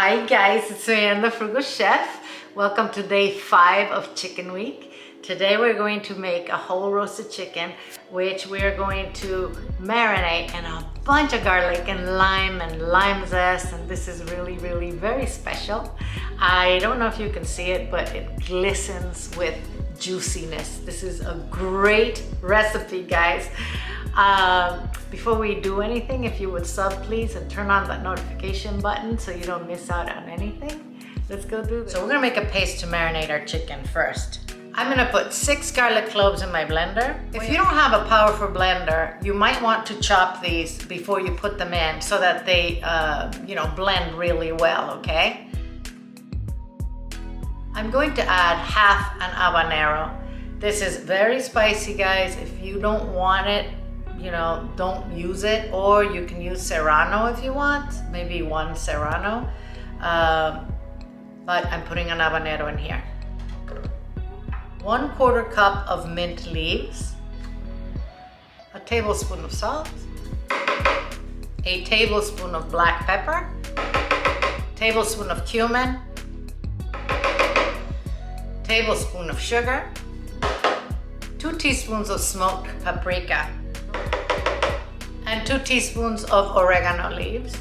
Hi guys, it's Marianne the Frugal Chef. Welcome to day 5 of Chicken Week. Today we're going to make a whole roasted chicken, which we're going to marinate in a bunch of garlic and lime zest, and this is really very special. I don't know if you can see it, but it glistens with juiciness. This is a great recipe, guys. Before we do anything, if you would sub please and turn on that notification button so you don't miss out on anything. Let's go do this. So we're gonna make a paste to marinate our chicken first. I'm gonna put 6 garlic cloves in my blender. If you don't have a powerful blender, you might want to chop these before you put them in so that they blend really well, okay? I'm going to add half an habanero. This is very spicy, guys. If you don't want it, don't use it, or you can use serrano if you want, maybe 1 serrano, but I'm putting an habanero in here. 1/4 cup of mint leaves, a tablespoon of salt, a tablespoon of black pepper, tablespoon of cumin, tablespoon of sugar, 2 teaspoons of smoked paprika, and 2 teaspoons of oregano leaves.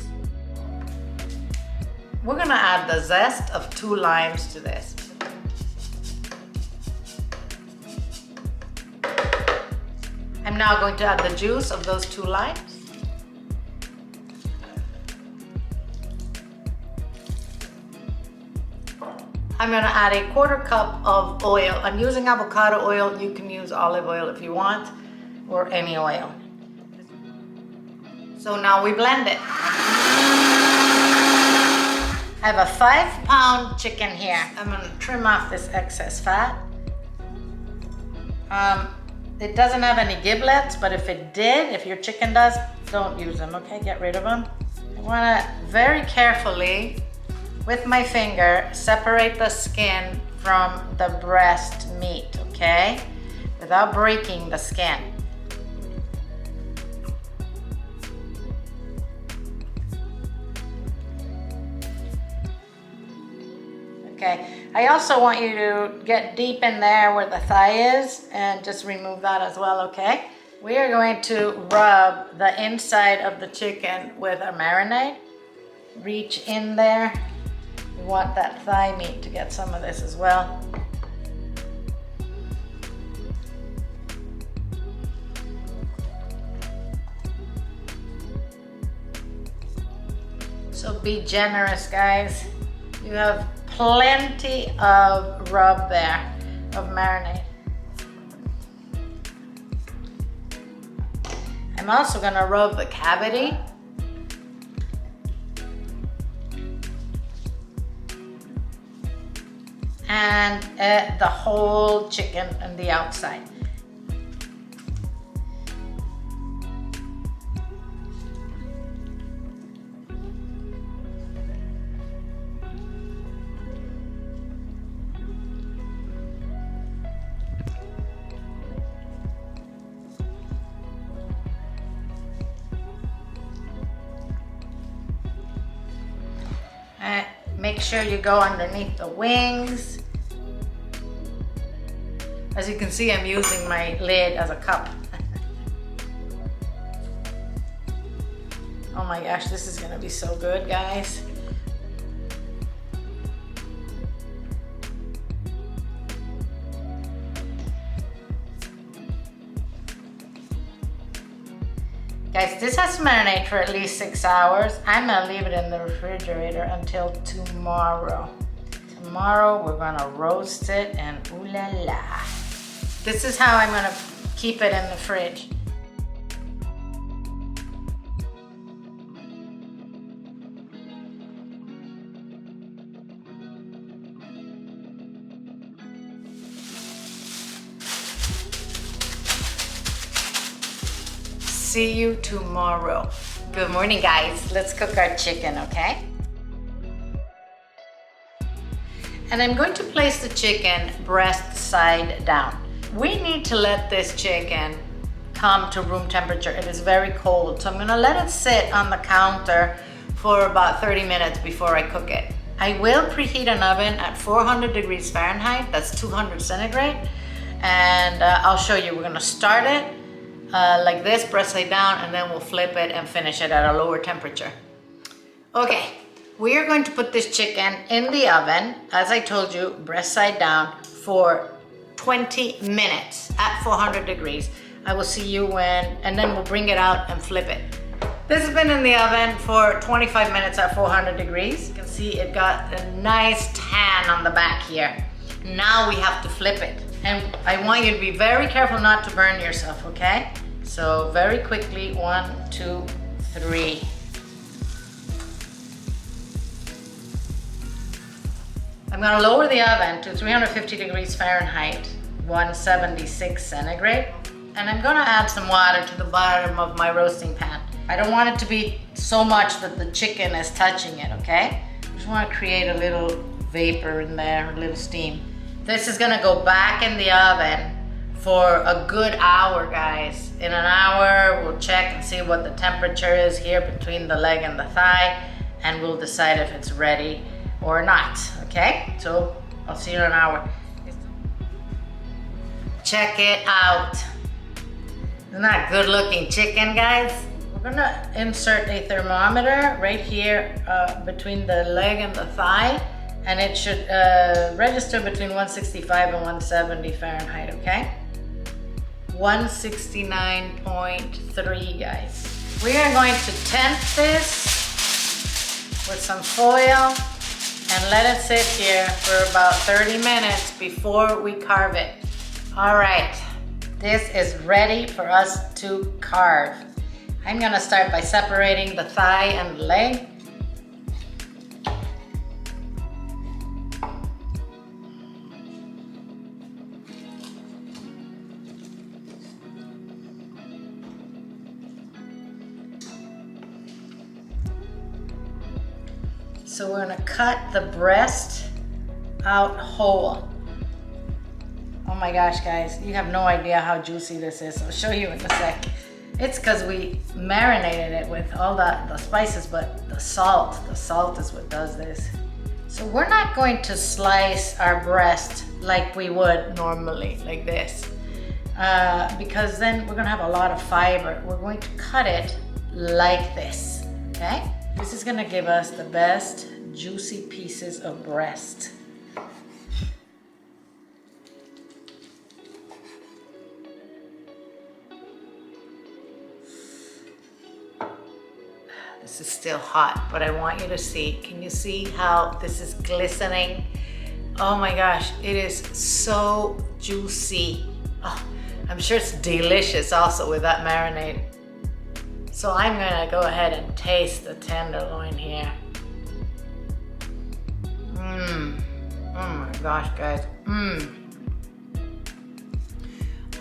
We're gonna add the zest of 2 limes to this. I'm now going to add the juice of those 2 limes. I'm gonna add a 1/4 cup of oil. I'm using avocado oil. You can use olive oil if you want, or any oil. So now we blend it. I have a 5-pound chicken here. I'm gonna trim off this excess fat. It doesn't have any giblets, but if it did, if your chicken does, don't use them, okay? Get rid of them. I wanna very carefully, with my finger, separate the skin from the breast meat, okay? Without breaking the skin. Okay, I also want you to get deep in there where the thigh is and just remove that as well, okay? We are going to rub the inside of the chicken with our marinade. Reach in there. We want that thigh meat to get some of this as well. So be generous, guys. You have plenty of rub there, of marinade. I'm also gonna rub the cavity. And the whole chicken and the outside. Make sure you go underneath the wings. As you can see, I'm using my lid as a cup. Oh my gosh, this is gonna be so good, guys. Guys, this has to marinate for at least 6 hours. I'm gonna leave it in the refrigerator until tomorrow. Tomorrow we're gonna roast it and ooh la la. This is how I'm gonna keep it in the fridge. See you tomorrow. Good morning, guys. Let's cook our chicken, okay? And I'm going to place the chicken breast side down. We need to let this chicken come to room temperature. It is very cold, so I'm gonna let it sit on the counter for about 30 minutes before I cook it. I will preheat an oven at 400 degrees Fahrenheit, that's 200 centigrade. And I'll show you, we're gonna start it like this, breast side down, and then we'll flip it and finish it at a lower temperature. Okay, we are going to put this chicken in the oven, as I told you, breast side down for 20 minutes at 400 degrees. I will see you when, and then we'll bring it out and flip it. This has been in the oven for 25 minutes at 400 degrees. You can see it got a nice tan on the back here. Now we have to flip it. And I want you to be very careful not to burn yourself, okay? So very quickly, 1, 2, 3. I'm gonna lower the oven to 350 degrees Fahrenheit, 176 centigrade. And I'm gonna add some water to the bottom of my roasting pan. I don't want it to be so much that the chicken is touching it, okay? I just wanna create a little vapor in there, a little steam. This is gonna go back in the oven for a good hour, guys. In an hour, we'll check and see what the temperature is here between the leg and the thigh, and we'll decide if it's ready or not, okay? So I'll see you in an hour. Check it out. Isn't that good looking chicken, guys? We're gonna insert a thermometer right here between the leg and the thigh, and it should register between 165 and 170 Fahrenheit, okay? 169.3, guys. We are going to tent this with some foil and let it sit here for about 30 minutes before we carve it. All right, this is ready for us to carve. I'm gonna start by separating the thigh and the leg. So we're gonna cut the breast out whole. Oh my gosh, guys, you have no idea how juicy this is. I'll show you in a sec. It's because we marinated it with all the spices, but the salt is what does this. So we're not going to slice our breast like we would normally, like this, because then we're gonna have a lot of fiber. We're going to cut it like this, okay? This is gonna give us the best juicy pieces of breast. This is still hot, but I want you to see. Can you see how this is glistening? Oh my gosh, it is so juicy. Oh, I'm sure it's delicious also with that marinade. So I'm gonna go ahead and taste the tenderloin here. Oh my gosh, guys.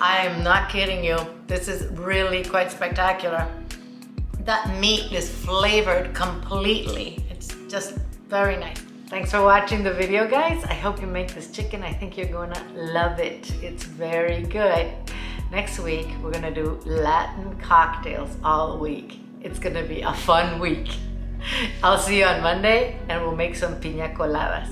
I am not kidding you. This is really quite spectacular. That meat is flavored completely. It's just very nice. Thanks for watching the video, guys. I hope you make this chicken. I think you're gonna love it. It's very good. Next week, we're gonna do Latin cocktails all week. It's gonna be a fun week. I'll see you on Monday and we'll make some piña coladas.